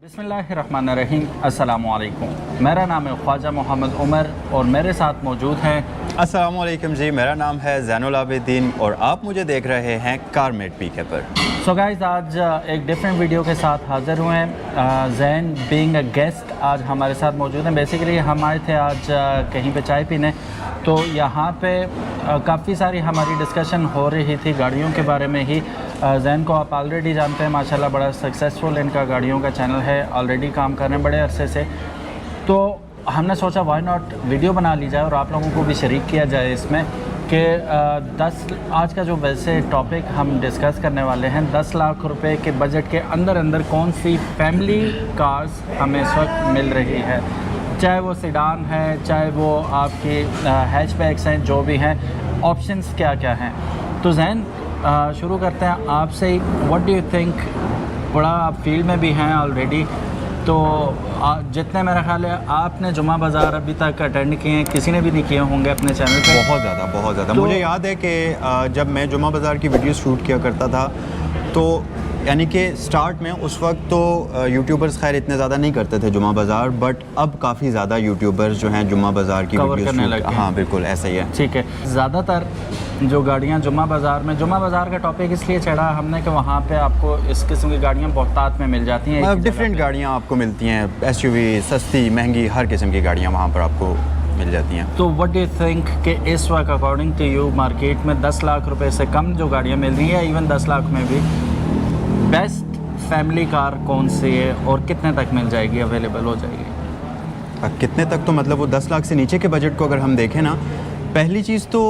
बिस्मिल्लाहिर्रहमानिर्रहीम, अस्सलामुअलैकुम। मेरा नाम है ख्वाजा मोहम्मद उमर और मेरे साथ मौजूद हैं। अस्सलामुअलैकुम जी, मेरा नाम है ज़ैनुल आबिदीन और आप मुझे देख रहे हैं कारमेट पीके पर। सो गाइस, आज एक डिफरेंट वीडियो के साथ हाज़िर हुए हैं। जैन बीइंग अ गेस्ट आज हमारे साथ मौजूद हैं। बेसिकली हम आए थे आज कहीं पे चाय पीने, तो यहाँ पे काफ़ी सारी हमारी डिस्कशन हो रही थी गाड़ियों के बारे में ही। जैन को आप ऑलरेडी जानते हैं, माशाल्लाह बड़ा सक्सेसफुल इनका गाड़ियों का चैनल है, ऑलरेडी काम कर रहे हैं बड़े अरसे से। तो हमने सोचा वाई नॉट वीडियो बना ली जाए और आप लोगों को भी शरीक किया जाए इसमें कि आज का जो वैसे टॉपिक हम डिस्कस करने वाले हैं, 10 लाख रुपए के बजट के अंदर कौन सी फैमिली कार्स हमें इस वक्त मिल रही है, चाहे वो सीडान है, चाहे वो आपकी हैचबैक्स हैं, जो भी हैं, ऑप्शंस क्या क्या हैं। तो जैन शुरू करते हैं आपसे ही। व्हाट डू यू थिंक, बड़ा आप फील्ड में भी हैं ऑलरेडी, तो जितने मेरा ख्याल है आपने जुमा बाज़ार अभी तक अटेंड किए हैं, किसी ने भी नहीं किए होंगे अपने चैनल पे। बहुत ज़्यादा मुझे याद है कि जब मैं जुमा बाज़ार की वीडियो शूट किया करता था, तो यानी कि स्टार्ट में उस वक्त तो यूट्यूबर्स खैर इतने ज़्यादा नहीं करते थे जुमा बाज़ार, बट अब काफ़ी ज़्यादा यूट्यूबर्स जो हैं जुमा बाज़ार की कवर वीडियो करने लगे। हाँ बिल्कुल ऐसा ही है। ठीक है, ज़्यादातर जो गाड़ियाँ जुमा बाज़ार का टॉपिक इसलिए चढ़ा हमने कि वहाँ पे आपको इस किस्म की गाड़ियाँ बहुतात में मिल जाती हैं। डिफरेंट गाड़ियाँ आपको मिलती हैं, SUV, सस्ती महंगी हर किस्म की गाड़ियाँ वहाँ पर आपको मिल जाती हैं। तो व्हाट डू यू थिंक कि इस वक्त अकॉर्डिंग टू यू मार्केट में 10 लाख रुपए से कम जो गाड़ियाँ मिल रही हैं, इवन 10 लाख में भी बेस्ट फैमिली कार कौन सी है और कितने तक मिल जाएगी, अवेलेबल हो जाएगी? कितने तक तो मतलब वो 10 लाख से नीचे के बजट को अगर हम देखें ना, पहली चीज़ तो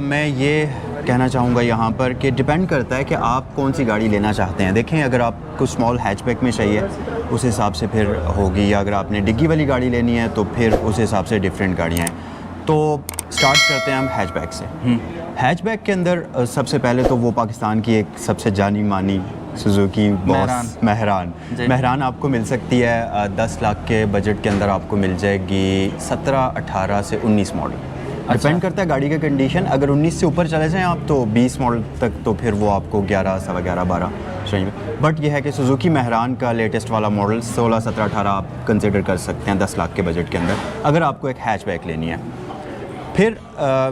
मैं ये कहना चाहूँगा यहाँ पर कि डिपेंड करता है कि आप कौन सी गाड़ी लेना चाहते हैं। देखें, अगर आपको स्मॉल हैचबैक में चाहिए उस हिसाब से फिर होगी, या अगर आपने डिग्गी वाली गाड़ी लेनी है तो फिर उस हिसाब से डिफरेंट गाड़ियाँ हैं। तो स्टार्ट करते हैं हम हैचबैक से। हैचबैक के अंदर सबसे पहले तो वो पाकिस्तान की एक सबसे जानी मानी सुजुकी बॉस मेहरान आपको मिल सकती है 10 लाख के बजट के अंदर। आपको मिल जाएगी 17, 18 से 19 मॉडल। डिपेंड करता है गाड़ी का कंडीशन। अगर 19 से ऊपर चले जाएं आप तो 20 मॉडल तक, तो फिर वो आपको 11, सवा 11, 12 चाहिए। बट यह है कि सुजुकी मेहरान का लेटेस्ट वाला मॉडल 16, 17, 18 आप कंसिडर कर सकते हैं 10 लाख के बजट के अंदर, अगर आपको एक हैचबैक लेनी है। फिर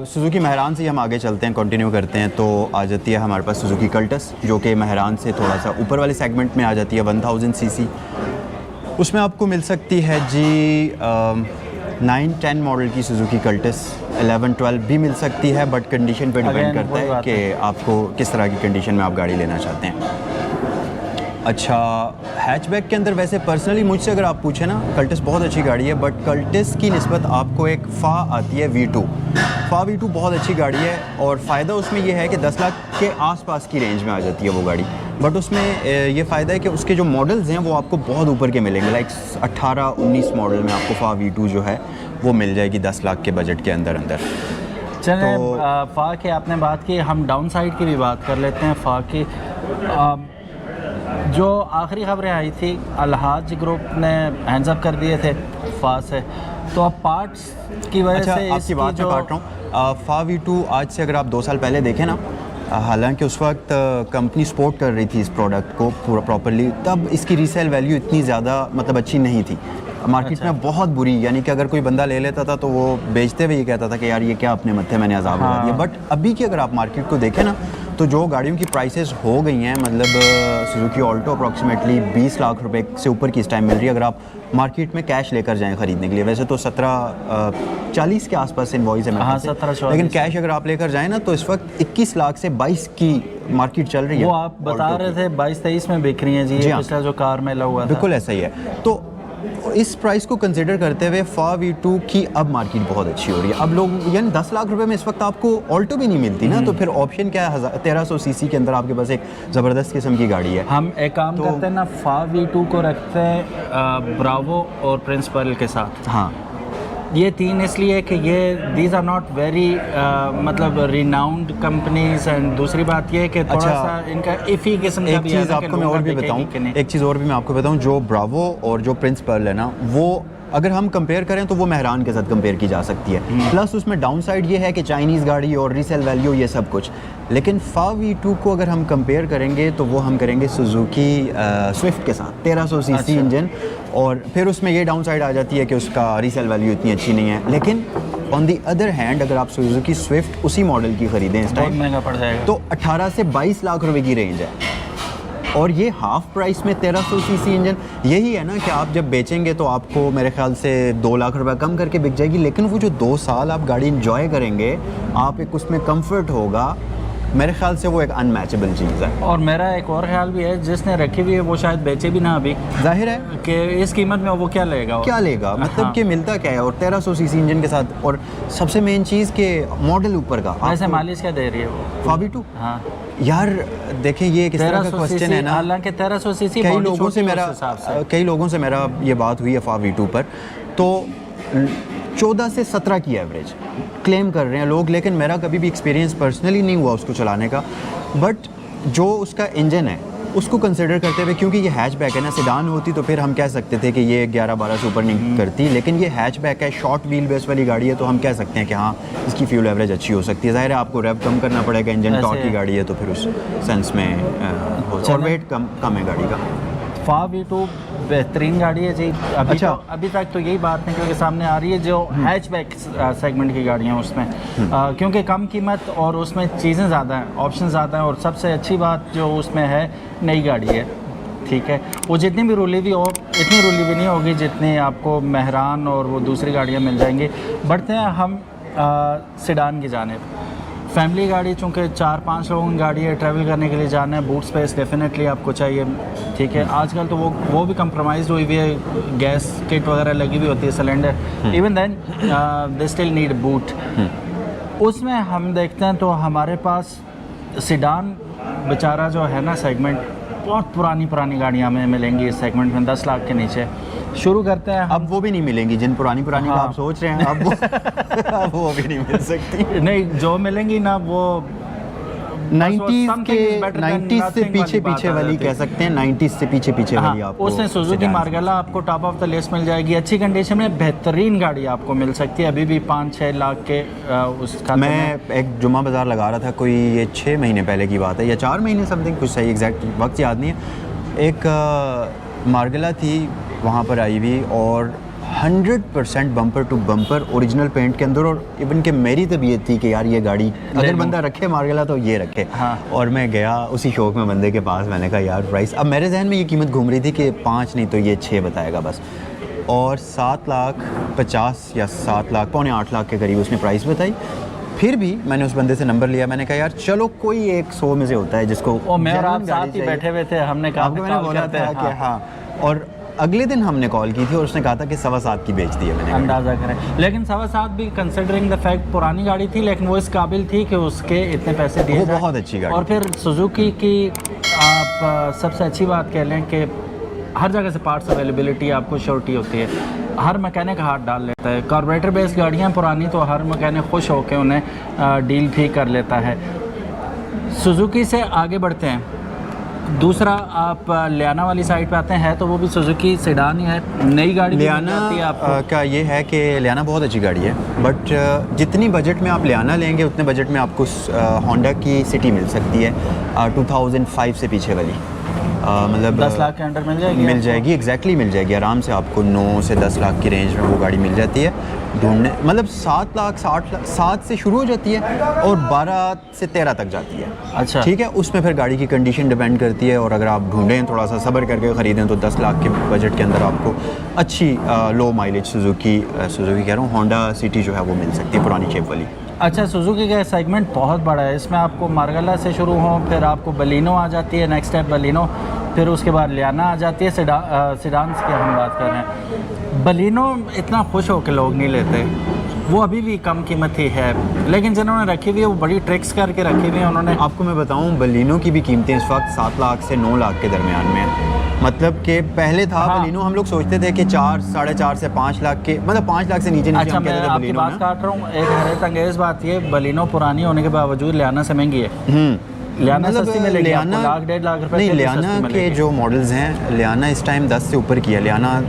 सुजुकी मेहरान से हम आगे चलते हैं, कंटिन्यू करते हैं, तो आ जाती है हमारे पास सुजुकी कल्टस, जो कि मेहरान से थोड़ा सा ऊपर वाले सेगमेंट में आ जाती है, 1000 सीसी। उसमें आपको मिल सकती है जी 9, 10 मॉडल की सुजुकी कल्टस, 11, 12 भी मिल सकती है, बट कंडीशन पे डिपेंड करता है कि आपको किस तरह की कंडीशन में आप गाड़ी लेना चाहते हैं। अच्छा, हैचबैक के अंदर वैसे पर्सनली मुझसे अगर आप पूछें ना, कल्टस बहुत अच्छी गाड़ी है, बट कल्टस की निस्बत आपको एक फ़ा आती है V2। फ़ा V2 बहुत अच्छी गाड़ी है और फ़ायदा उसमें यह है कि 10 लाख के आसपास की रेंज में आ जाती है वो गाड़ी। बट उसमें ये फ़ायदा है कि उसके जो मॉडल्स हैं वो आपको बहुत ऊपर के मिलेंगे, लाइक 18, 19 मॉडल में आपको फ़ा V2 जो है वो मिल जाएगी 10 लाख के बजट के अंदर। चलें, तो फ़ा की आपने बात की, हम डाउन साइड की भी बात कर लेते हैं। फ़ा की जो आखिरी खबरें आई थी, अलहाज ग्रुप ने हैंड्स अप कर दिए थे फ़ा से, तो अब पार्ट्स की वजह से आपकी बात मैं काट रहा हूँ। फ़ा V2 आज से अगर आप 2 साल पहले देखें ना, हालांकि उस वक्त कंपनी सपोर्ट कर रही थी इस प्रोडक्ट को पूरा प्रॉपर्ली, तब इसकी रीसेल वैल्यू इतनी ज़्यादा मतलब अच्छी नहीं थी मार्केट में, बहुत बुरी। यानी कि अगर कोई बंदा ले लेता था तो वो बेचते हुए ये कहता था कि यार ये क्या अपने मत्थे मैंने अज़ाब लगा दिया। बट अभी की अगर आप मार्केट को देखें ना, तो जो गाड़ियों की प्राइसेस हो गई हैं, मतलब सुजुकी ऑल्टो अप्रॉक्सीमेटली 20 लाख रुपए से ऊपर की इस टाइम मिल रही है अगर आप मार्केट में कैश लेकर जाएं ख़रीदने के लिए। वैसे तो 17-40 के आसपास इनवॉइस है मेरे पास, 17-24, लेकिन कैश अगर आप लेकर जाएं ना तो इस वक्त 21 लाख से 22 की मार्केट चल रही है। वो आप बता रहे थे 22-23 में बिक रही हैं जी, पिछला जो कार में लगा हुआ था। बिल्कुल ऐसा ही है। तो इस प्राइस को कंसिडर करते हुए फ़ा V2 की अब मार्केट बहुत अच्छी हो रही है। अब लोग यानी 10 लाख रुपए में इस वक्त आपको ऑल्टो भी नहीं मिलती ना, तो फिर ऑप्शन क्या है? 1300 सीसी के अंदर आपके पास एक ज़बरदस्त किस्म की गाड़ी है। हम एक काम करते हैं ना, फ़ा V2 को रखते हैं ब्रावो और प्रिंस पर्ल के साथ। हाँ, ये तीन इसलिए कि ये दीज आर नॉट वेरी मतलब रिनाउंड कंपनीज, एंड दूसरी बात ये है कि थोड़ा सा इनका इफ़ी किस्म का भी है। एक चीज़ आपको मैं और भी बताऊं, जो ब्रावो और जो प्रिंस पर्ल है ना, वो अगर हम कंपेयर करें तो वो मेहरान के साथ कंपेयर की जा सकती है। प्लस उसमें डाउन साइड ये है कि चाइनीज़ गाड़ी और रीसेल वैल्यू ये सब कुछ। लेकिन FAW-E2 को अगर हम कंपेयर करेंगे तो वो हम करेंगे सुजुकी स्विफ्ट के साथ, 1300 सीसी इंजन, और फिर उसमें ये डाउन साइड आ जाती है कि उसका रीसेल वैल्यू इतनी अच्छी नहीं है। लेकिन ऑन दी अदर हैंड अगर आप सुजुकी स्विफ्ट उसी मॉडल की ख़रीदें इस टाइम, महंगा पड़ जाएगा, तो 18 से 22 लाख रुपए की रेंज है। और ये हाफ प्राइस में 1300 सीसी इंजन, यही है ना कि आप जब बेचेंगे तो आपको मेरे ख्याल से 2 लाख रुपए कम करके बिक जाएगी। लेकिन वो जो 2 साल आप गाड़ी इंजॉय करेंगे, आप एक उसमें कंफर्ट होगा, मेरे ख्याल से वो एक अनमैचेबल चीज़ है। और मेरा एक और ख्याल भी है, जिसने रखी हुई है वो शायद बेचे भी ना अभी, जाहिर है कि इस कीमत में वो क्या लेगा, मतलब हाँ। कि मिलता क्या है, और 1300 सीसी इंजन के साथ, और सबसे मेन चीज़ के मॉडल ऊपर का। वैसे माइलेज क्या दे रही है वो FAW-E2? हाँ यार देखें, ये किस तरह का क्वेश्चन है ना, हालांकि 1300 सीसी कई लोगों से मेरा ये बात हुई है FAW-E2 पर, तो 14 से 17 की एवरेज क्लेम कर रहे हैं लोग, लेकिन मेरा कभी भी एक्सपीरियंस पर्सनली नहीं हुआ उसको चलाने का। बट जो उसका इंजन है उसको कंसिडर करते हुए, क्योंकि ये हैचबैक है ना, सेडान होती तो फिर हम कह सकते थे कि ये 11-12 से ऊपर नहीं करती, लेकिन ये हैचबैक है, शॉर्ट व्हील बेस वाली गाड़ी है, तो हम कह सकते हैं कि हाँ इसकी फ्यूल एवरेज अच्छी हो सकती है। ज़ाहिर है आपको रेव कम करना पड़ेगा, इंजन टॉर्क की गाड़ी है तो फिर उस सेंस में और वेट कम है गाड़ी का। FAW-E2 बेहतरीन गाड़ी है जी। अभी तक तो यही बात निकल के सामने आ रही है जो हैचबैक सेगमेंट की गाड़ियाँ हैं उसमें, क्योंकि कम कीमत और उसमें चीज़ें ज़्यादा हैं, ऑप्शन ज़्यादा हैं, और सबसे अच्छी बात जो उसमें है नई गाड़ी है, ठीक है। वो जितनी भी रुली हुई हो, इतनी रुली हुई नहीं होगी जितनी आपको मेहरान और वो दूसरी गाड़ियाँ मिल जाएंगी। बढ़ते हैं हम सेडान की जानिब। फैमिली गाड़ी चूँकि 4-5 लोगों की गाड़ी है, ट्रैवल करने के लिए जाना है, बूट स्पेस डेफिनेटली आपको चाहिए, ठीक है। आजकल तो वो भी कंप्रोमाइज़ हुई हुई है, गैस किट वगैरह लगी हुई होती है, cylinder, even then they still need boot. उसमें हम देखते हैं तो हमारे पास सेडान बेचारा जो है ना सेगमेंट, बहुत पुरानी गाड़ियाँ हमें मिलेंगी इस सेगमेंट में 10 लाख के नीचे। शुरू करते हैं अब वो भी नहीं मिलेंगी जिन पुरानी हाँ। का आप सोच रहे हैं, अब वो भी नहीं मिल सकती। नहीं, जो मिलेंगी ना वो 90s से पीछे वाली कह सकते हैं, 90s से पीछे वाली आपको। उसमें सुजुकी मार्गेला आपको टॉप ऑफ द लिस्ट मिल जाएगी, अच्छी कंडीशन में बेहतरीन गाड़ी आपको मिल सकती है, अभी भी 5-6 लाख के उसका। मैं एक जुम्मा बाज़ार लगा रहा था, कोई ये 6 महीने पहले की बात है या 4 महीने समथिंग, कुछ सही एग्जैक्ट वक्त याद नहीं है। एक मार्गेला थी वहाँ पर आई हुई, और 100% bumper to bumper original paint के अंदर, और इवन के मेरी तबीयत थी कि यार ये गाड़ी अगर बंदा रखे मार्गेला तो ये रखे। हाँ। और मैं गया उसी शौक में बंदे के पास, मैंने कहा यार प्राइस, अब मेरे जहन में ये कीमत घूम रही थी कि 5 नहीं तो ये 6 बताएगा बस, और 7,50,000 या 7 लाख, पौने 8 लाख के करीब उसने प्राइस बताई। फिर भी मैंने उस बंदे से नंबर लिया, मैंने कहा यार चलो कोई एक 100 में से होता है जिसको। मैं और आप साथ ही बैठे हुए थे, हमने कहा, आपको मैंने बोला था कि हाँ, और अगले दिन हमने कॉल की थी और उसने कहा था कि 7.25 की बेच दी है मैंने। अंदाज़ा करें, लेकिन 7.25 भी कंसिडरिंग द फैक्ट पुरानी गाड़ी थी, लेकिन वो इस काबिल थी कि उसके इतने पैसे दिए। वो बहुत अच्छी गाड़ी। और फिर सुजुकी की आप सबसे अच्छी बात कह लें कि हर जगह से पार्ट्स अवेलेबिलिटी आपको श्योरिटी होती है, हर मैकेनिक हाथ डाल लेता है। कार्बोरेटर बेस्ड गाड़ियाँ पुरानी तो हर मैकेनिक खुश होकर उन्हें डील भी कर लेता है। सुजुकी से आगे बढ़ते हैं, दूसरा आप लियाना वाली साइड पे आते हैं, तो वो भी सुजुकी सेडान ही है, नई गाड़ी लियाना का ये है कि लियाना बहुत अच्छी गाड़ी है, बट जितनी बजट में आप लियाना लेंगे उतने बजट में आपको होंडा की सिटी मिल सकती है, 2005 से पीछे वाली, मतलब 10 लाख के अंडर मिल जाएगी एग्जैक्टली मिल जाएगी आराम से, आपको 9 से 10 लाख की रेंज में वो गाड़ी मिल जाती है ढूंढने, मतलब 7 लाख 7 से शुरू हो जाती है और 12 से 13 तक जाती है। अच्छा, ठीक है। उसमें फिर गाड़ी की कंडीशन डिपेंड करती है, और अगर आप ढूंढें थोड़ा सा सब्र करके ख़रीदें तो 10 लाख के बजट के अंदर आपको अच्छी लो माइलेज सुजुकी कह रहा हूँ, होंडा सिटी जो है वो मिल सकती है, पुरानी शेप वाली। अच्छा, सुजुकी का सेगमेंट बहुत बड़ा है, इसमें आपको मार्गेला से शुरू हो, फिर आपको बलिनो आ जाती है, नेक्स्ट स्टेप बलिनो, फिर उसके बाद लियाना आ जाती है। सेडान्स की हम बात कर रहे हैं, बलिनो इतना खुश हो के लोग नहीं लेते, वो अभी भी कम कीमत ही है, लेकिन जिन्होंने रखी हुई है वो बड़ी ट्रिक्स करके रखी हुई है उन्होंने। आपको मैं बताऊं, बलिनो की भी कीमतें इस वक्त 7 लाख से 9 लाख के दरमियान में है, मतलब कि पहले था हाँ। बलिनो हम लोग सोचते थे कि 4, 4.5 से 5 लाख के, मतलब 5 लाख से नीचे नीचे। अच्छा, मैं आपकी बात काट रहा हूँ, एक हैरत अंगेज़ बात ये, बलिनो पुरानी होने के बावजूद लियाना से महंगी है। लियाना सस्ती मिलेगी आपको, लाख 1.5 लाख रुपए। नहीं, लियाना के जो मॉडल्स हैं, लियाना इस टाइम 10 से ऊपर की है, लियाना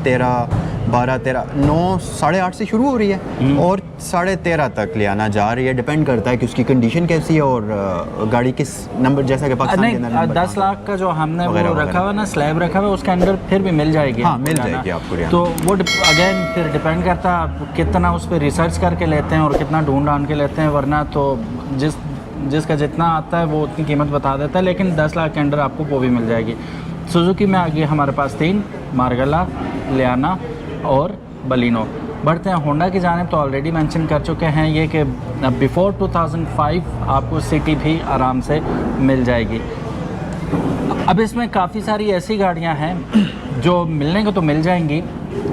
13, 12, 13, 9, 8.5 से शुरू हो रही है और 13.5 तक ले आना जा रही है। डिपेंड करता है कि उसकी कंडीशन कैसी है और गाड़ी किस नंबर, जैसा कि पाकिस्तान के अंदर नंबर 10 लाख का जो हमने वो रखा हुआ ना, स्लैब रखा हुआ, उसके अंदर फिर भी मिल जाएगी। हाँ, मिल जाएगी आपको। तो वो अगेन फिर डिपेंड करता है आप कितना उस पर रिसर्च करके लेते हैं और कितना ढूंढ ढांड के लेते हैं, वरना तो जिसका जितना आता है वो उतनी कीमत बता देता है, लेकिन 10 लाख के अंदर आपको वो भी मिल जाएगी। सुजुकी में आगे हमारे पास 3, मार्गला, लियाना और बलिनो। बढ़ते हैं होंडा की जानिब, तो ऑलरेडी मेंशन कर चुके हैं ये कि बिफोर 2005 आपको सिटी भी आराम से मिल जाएगी। अब इसमें काफ़ी सारी ऐसी गाड़ियां हैं जो मिलने को तो मिल जाएंगी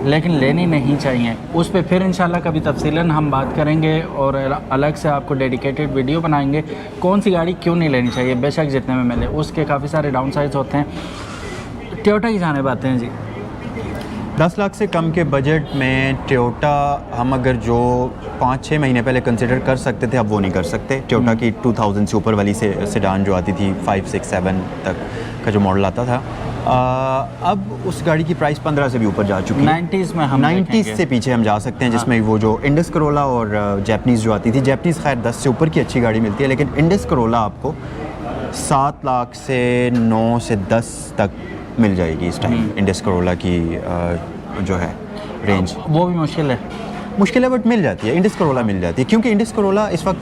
लेकिन लेनी नहीं चाहिए। उस पर फिर इंशाल्लाह कभी तफसीलन हम बात करेंगे और अलग से आपको डेडिकेटेड वीडियो बनाएंगे कौन सी गाड़ी क्यों नहीं लेनी चाहिए। बेशक जितने में मिले उसके काफ़ी सारे डाउन साइड्स होते हैं। टोयोटा की जानिब आते हैं जी। 10 लाख से कम के बजट में टोयोटा हम अगर जो 5-6 महीने पहले कंसिडर कर सकते थे, अब वो नहीं कर सकते। टोयोटा की 2000 से ऊपर वाली सेडान जो आती थी, 5, 6, 7 तक का जो मॉडल आता था, अब उस गाड़ी की प्राइस 15 से भी ऊपर जा चुकी है। 90s में हम 90s से पीछे हम जा सकते हैं, जिसमें वो जो इंडस करोला और जैपनीज़ जो आती थी, जैपनीज़ खैर 10 से ऊपर की अच्छी गाड़ी मिलती है, लेकिन इंडस करोला आपको 7 लाख से 9 से 10 तक मिल जाएगी इस टाइम। इंडस करोला की जो है रेंज वो भी मुश्किल है बट मिल जाती है। इंडस करोला मिल जाती है क्योंकि इंडस करोला इस वक्त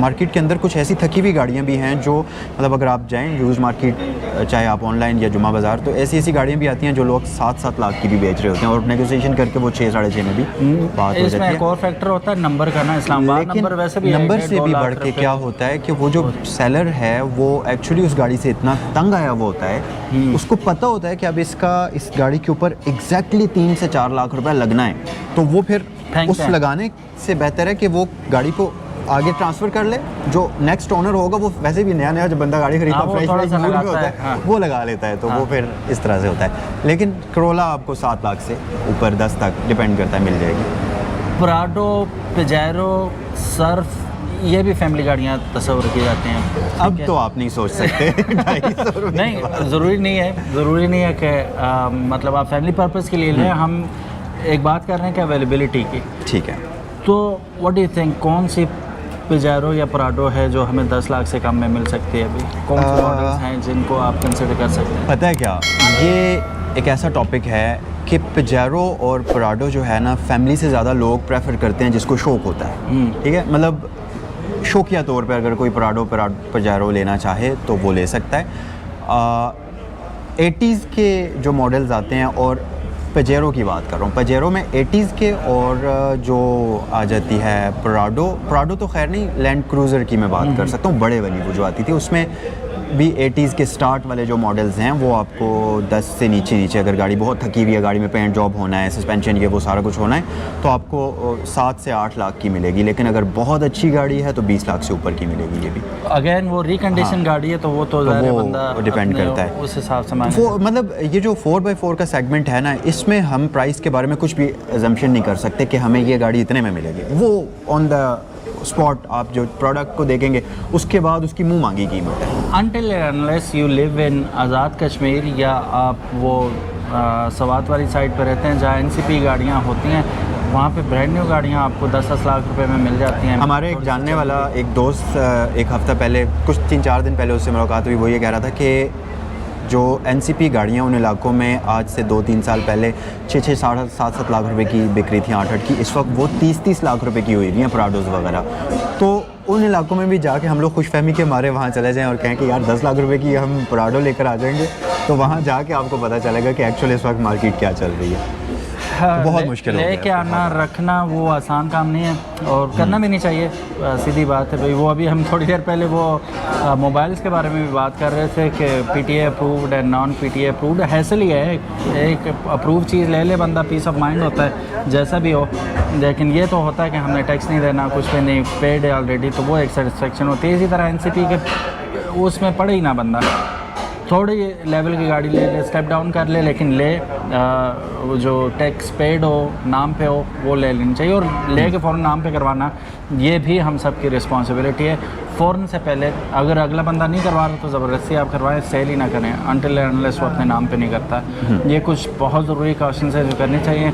मार्केट के अंदर कुछ ऐसी थकी हुई गाड़ियाँ भी हैं जो मतलब अगर आप जाएं यूज़ मार्केट, चाहे आप ऑनलाइन या जुमा बाज़ार, तो ऐसी गाड़ियाँ भी आती हैं जो लोग 7-7 लाख की भी बेच रहे होते हैं और नेगोशिएशन करके वो 6-6.5 में भी बात हो जाती है। एक और फैक्टर होता है नंबर का ना, इस्लामाबाद नंबर वैसे भी नंबर से भी बढ़ के क्या होता है कि वो जो सेलर है वो एक्चुअली उस गाड़ी से इतना तंग आया हुआ होता है, उसको पता होता है कि अब इस गाड़ी के ऊपर एग्जैक्टली 3 से 4 लाख रुपए लगना है, तो वो फिर उस लगाने से बेहतर है कि वो गाड़ी को आगे ट्रांसफ़र कर ले। जो नेक्स्ट ओनर होगा वो वैसे भी नया जो बंदा गाड़ी खरीदता है फ्रेश मूड में होता है, वो लगा लेता है, तो वो फिर इस तरह से होता है। लेकिन करोला आपको 7 लाख से ऊपर 10 तक डिपेंड करता है मिल जाएगी। प्राडो, पेजेरो, सर्फ, ये भी फैमिली गाड़ियाँ तस्वर की जाती हैं। अब तो आप नहीं सोच सकते 250 नहीं, ज़रूरी नहीं है कि मतलब आप फैमिली पर्पस के लिए लें। हम एक बात कर रहे हैं कि अवेलेबिलिटी की, ठीक है। तो व्हाट डू यू थिंक, कौन सी पेजेरो या प्राडो है जो हमें 10 लाख से कम में मिल सकती है? अभी कौन से मॉडल्स हैं जिनको आप कंसिडर कर सकते हैं? पता है क्या, ये एक ऐसा टॉपिक है कि पेजेरो और प्राडो जो है ना, फैमिली से ज़्यादा लोग प्रेफर करते हैं जिसको शौक होता है, ठीक है। मतलब शौकिया तौर पे अगर कोई पेजेरो लेना चाहे तो वो ले सकता है। 80s के जो मॉडल्स आते हैं, और पेजेरो की बात कर रहा हूँ, पेजेरो में 80s के, और जो आ जाती है प्राडो तो खैर नहीं, लैंड क्रूज़र की मैं बात कर सकता हूँ, बड़े वाली वो जो आती थी, उसमें भी 80s के स्टार्ट वाले जो मॉडल्स हैं वो आपको 10 से नीचे अगर गाड़ी बहुत थकी हुई है, गाड़ी में पेंट जॉब होना है, सस्पेंशन ये वो सारा कुछ होना है, तो आपको 7 से 8 लाख की मिलेगी। लेकिन अगर बहुत अच्छी गाड़ी है तो 20 लाख से ऊपर की मिलेगी। ये भी अगेन वो रिकंडीशन गाड़ी है, तो वो तो बंदा डिपेंड करता है उस हिसाब से। मतलब ये जो 4x4 का सेगमेंट है ना, इसमें हम प्राइस के बारे में कुछ भी अजम्पशन नहीं कर सकते कि हमें ये गाड़ी इतने में मिलेगी। वो ऑन द स्पॉट आप जो प्रोडक्ट को देखेंगे उसके बाद उसकी मुंह मांगी कीमत है। Until unless you live in Azad Kashmir, या आप वो सवात वाली साइड पर रहते हैं जहाँ NCP गाड़ियाँ होती हैं, वहाँ पे ब्रांड न्यू गाड़ियाँ आपको 10-10 लाख रुपए में मिल जाती हैं। हमारे एक जानने वाला एक दोस्त एक हफ़्ता पहले, कुछ 3-4 दिन पहले उससे मुलाकात हुई, वो ये कह रहा था कि जो NCP गाड़ियाँ उन इलाकों में आज से 2-3 साल पहले 6-6, 7-7 लाख रुपए की बिक रही थी, 8-8 की, इस वक्त वो 30-30 लाख रुपए की हुई हुई हैं प्राडोज़ वगैरह। तो उन इलाकों में भी जाके हम लोग खुशफहमी के मारे वहाँ चले जाएं और कहें कि यार 10 लाख रुपए की हम प्राडो लेकर आ जाएंगे, तो वहाँ जाके आपको पता चलेगा कि एक्चुअली इस वक्त मार्केट क्या चल रही है। बहुत मुश्किल है लेके आना रखना वो आसान काम नहीं है और करना भी नहीं चाहिए, सीधी बात है भाई। वो अभी हम थोड़ी देर पहले वो मोबाइल्स के बारे में भी बात कर रहे थे कि PTA approved and non PTA approved. Hassle ही है, एक अप्रूव चीज़ ले ले बंदा, पीस ऑफ माइंड होता है जैसा भी हो। लेकिन ये तो होता है कि हमने टैक्स नहीं देना, कुछ भी नहीं, पेड है ऑलरेडी, तो वो एक सेटिस्फेक्शन होती है। इसी तरह NCP के उसमें पड़े ही ना बंदा, थोड़ी लेवल की गाड़ी ले स्टेप डाउन कर ले, लेकिन जो टैक्स पेड हो, नाम पे हो, वो ले लेनी चाहिए। और ले के फ़ौरन नाम पे करवाना, ये भी हम सब की रिस्पॉन्सिबिलिटी है। फ़ौरन से पहले, अगर अगला बंदा नहीं करवा रहा तो ज़बरदस्ती आप करवाएं, सेल ही ना करें अनटिल अनलेस वो अपने नाम पे नहीं करता। ये कुछ बहुत ज़रूरी क्वेश्चन है जो करने चाहिए।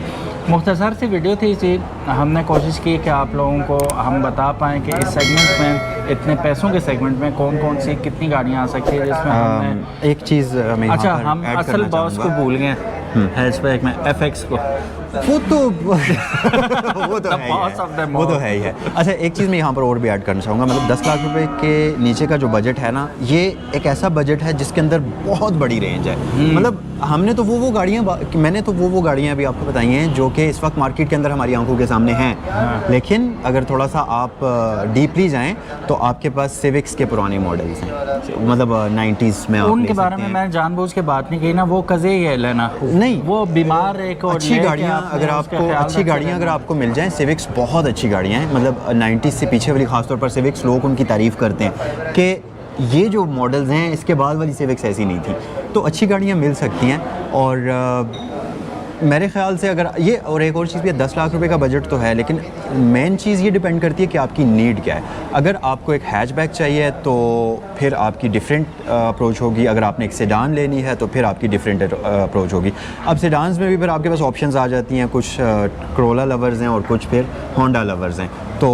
मुख्तसर सी वीडियो थी जी, हमने कोशिश की कि आप लोगों को हम बता पाएँ कि इस सेगमेंट में, इतने पैसों के सेगमेंट में कौन कौन सी कितनी गाड़ियाँ आ सकती है, जिसमें हमने एक चीज़ मैं अच्छा यहाँ पर हम ऐड असल करना बॉस को चाहूँगा। भूल गए हैचबैक में FX को। वो तो वो तो है ही boss of है, them वो तो all. है ही है। अच्छा एक चीज़ मैं यहाँ पर और भी ऐड करना चाहूँगा, मतलब 10 लाख रुपए के नीचे का जो बजट है ना, ये एक ऐसा बजट है जिसके अंदर बहुत बड़ी रेंज है। मतलब हमने तो वो गाड़ियाँ, मैंने तो वो गाड़ियाँ अभी आपको बताई हैं जो कि इस वक्त मार्केट के अंदर हमारी आंखों के सामने हैं। लेकिन अगर थोड़ा सा आप डीपली जाएँ तो आपके पास सिविक्स के पुराने मॉडल्स हैं, मतलब 90s में आप उनके ले बारे सकते में हैं। मैंने जानबूझ के बात नहीं की ना, वो कज़े ही है लेना नहीं, वो बीमार एक और अच्छी लेके गाड़ियाँ आपने अगर उसका आपको ख्याल अच्छी रखते गाड़ियाँ अगर रहना। आपको मिल जाएं, सिविक्स बहुत अच्छी गाड़ियाँ हैं। मतलब 90s से पीछे वाली ख़ासतौर पर सिविक्स, लोग उनकी तारीफ़ करते हैं कि ये जो मॉडल्स हैं इसके बाद वाली सिविक्स ऐसी नहीं थी। तो अच्छी गाड़ियाँ मिल सकती हैं। और मेरे ख्याल से अगर ये, और एक और चीज़ भी है, 10 लाख रुपए का बजट तो है, लेकिन मेन चीज़ ये डिपेंड करती है कि आपकी नीड क्या है। अगर आपको एक हैचबैक चाहिए तो फिर आपकी डिफरेंट अप्रोच होगी। अगर आपने एक सेडान लेनी है तो फिर आपकी डिफरेंट अप्रोच होगी। अब सेडान्स में भी फिर आपके पास ऑप्शंस आ जाती हैं, कुछ क्रोला लवर्स हैं और कुछ फिर होंडा लवर्स हैं। तो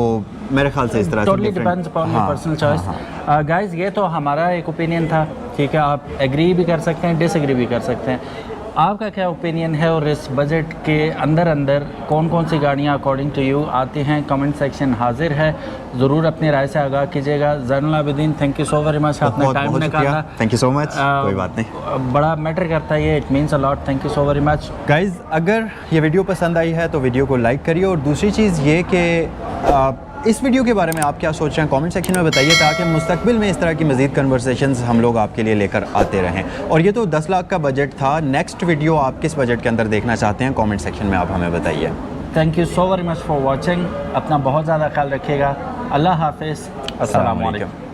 मेरे ख्याल से इस तरह टोटली से depends upon your personal choice. Guys ये तो हमारा एक ओपिनियन था, ठीक है, आप एग्री भी कर सकते हैं, डिसएग्री भी कर सकते हैं। आपका क्या ओपिनियन है और इस बजट के अंदर अंदर कौन कौन सी गाड़ियाँ अकॉर्डिंग टू यू आती हैं? कमेंट सेक्शन हाजिर है, ज़रूर अपनी राय से आगाह कीजिएगा। Zainul Abidin, thank you so very much, आपने टाइम निकाला। Thank you so much. कोई बात नहीं, बड़ा मैटर करता है ये, it means a lot. Thank you so very much guys. अगर ये वीडियो पसंद आई है तो वीडियो को लाइक करिए, और दूसरी चीज़ ये कि इस वीडियो के बारे में आप क्या सोच रहे हैं कमेंट सेक्शन में बताइए, ताकि मुस्तकबिल में इस तरह की मज़ीद कन्वर्सेशंस हम लोग आपके लिए लेकर आते रहें। और ये तो 10 लाख का बजट था, नेक्स्ट वीडियो आप किस बजट के अंदर देखना चाहते हैं कमेंट सेक्शन में आप हमें बताइए। Thank you so very much for watching. अपना बहुत ज़्यादा ख्याल रखिएगा। अल्लाह हाफिज़, अस्सलाम वालेकुम।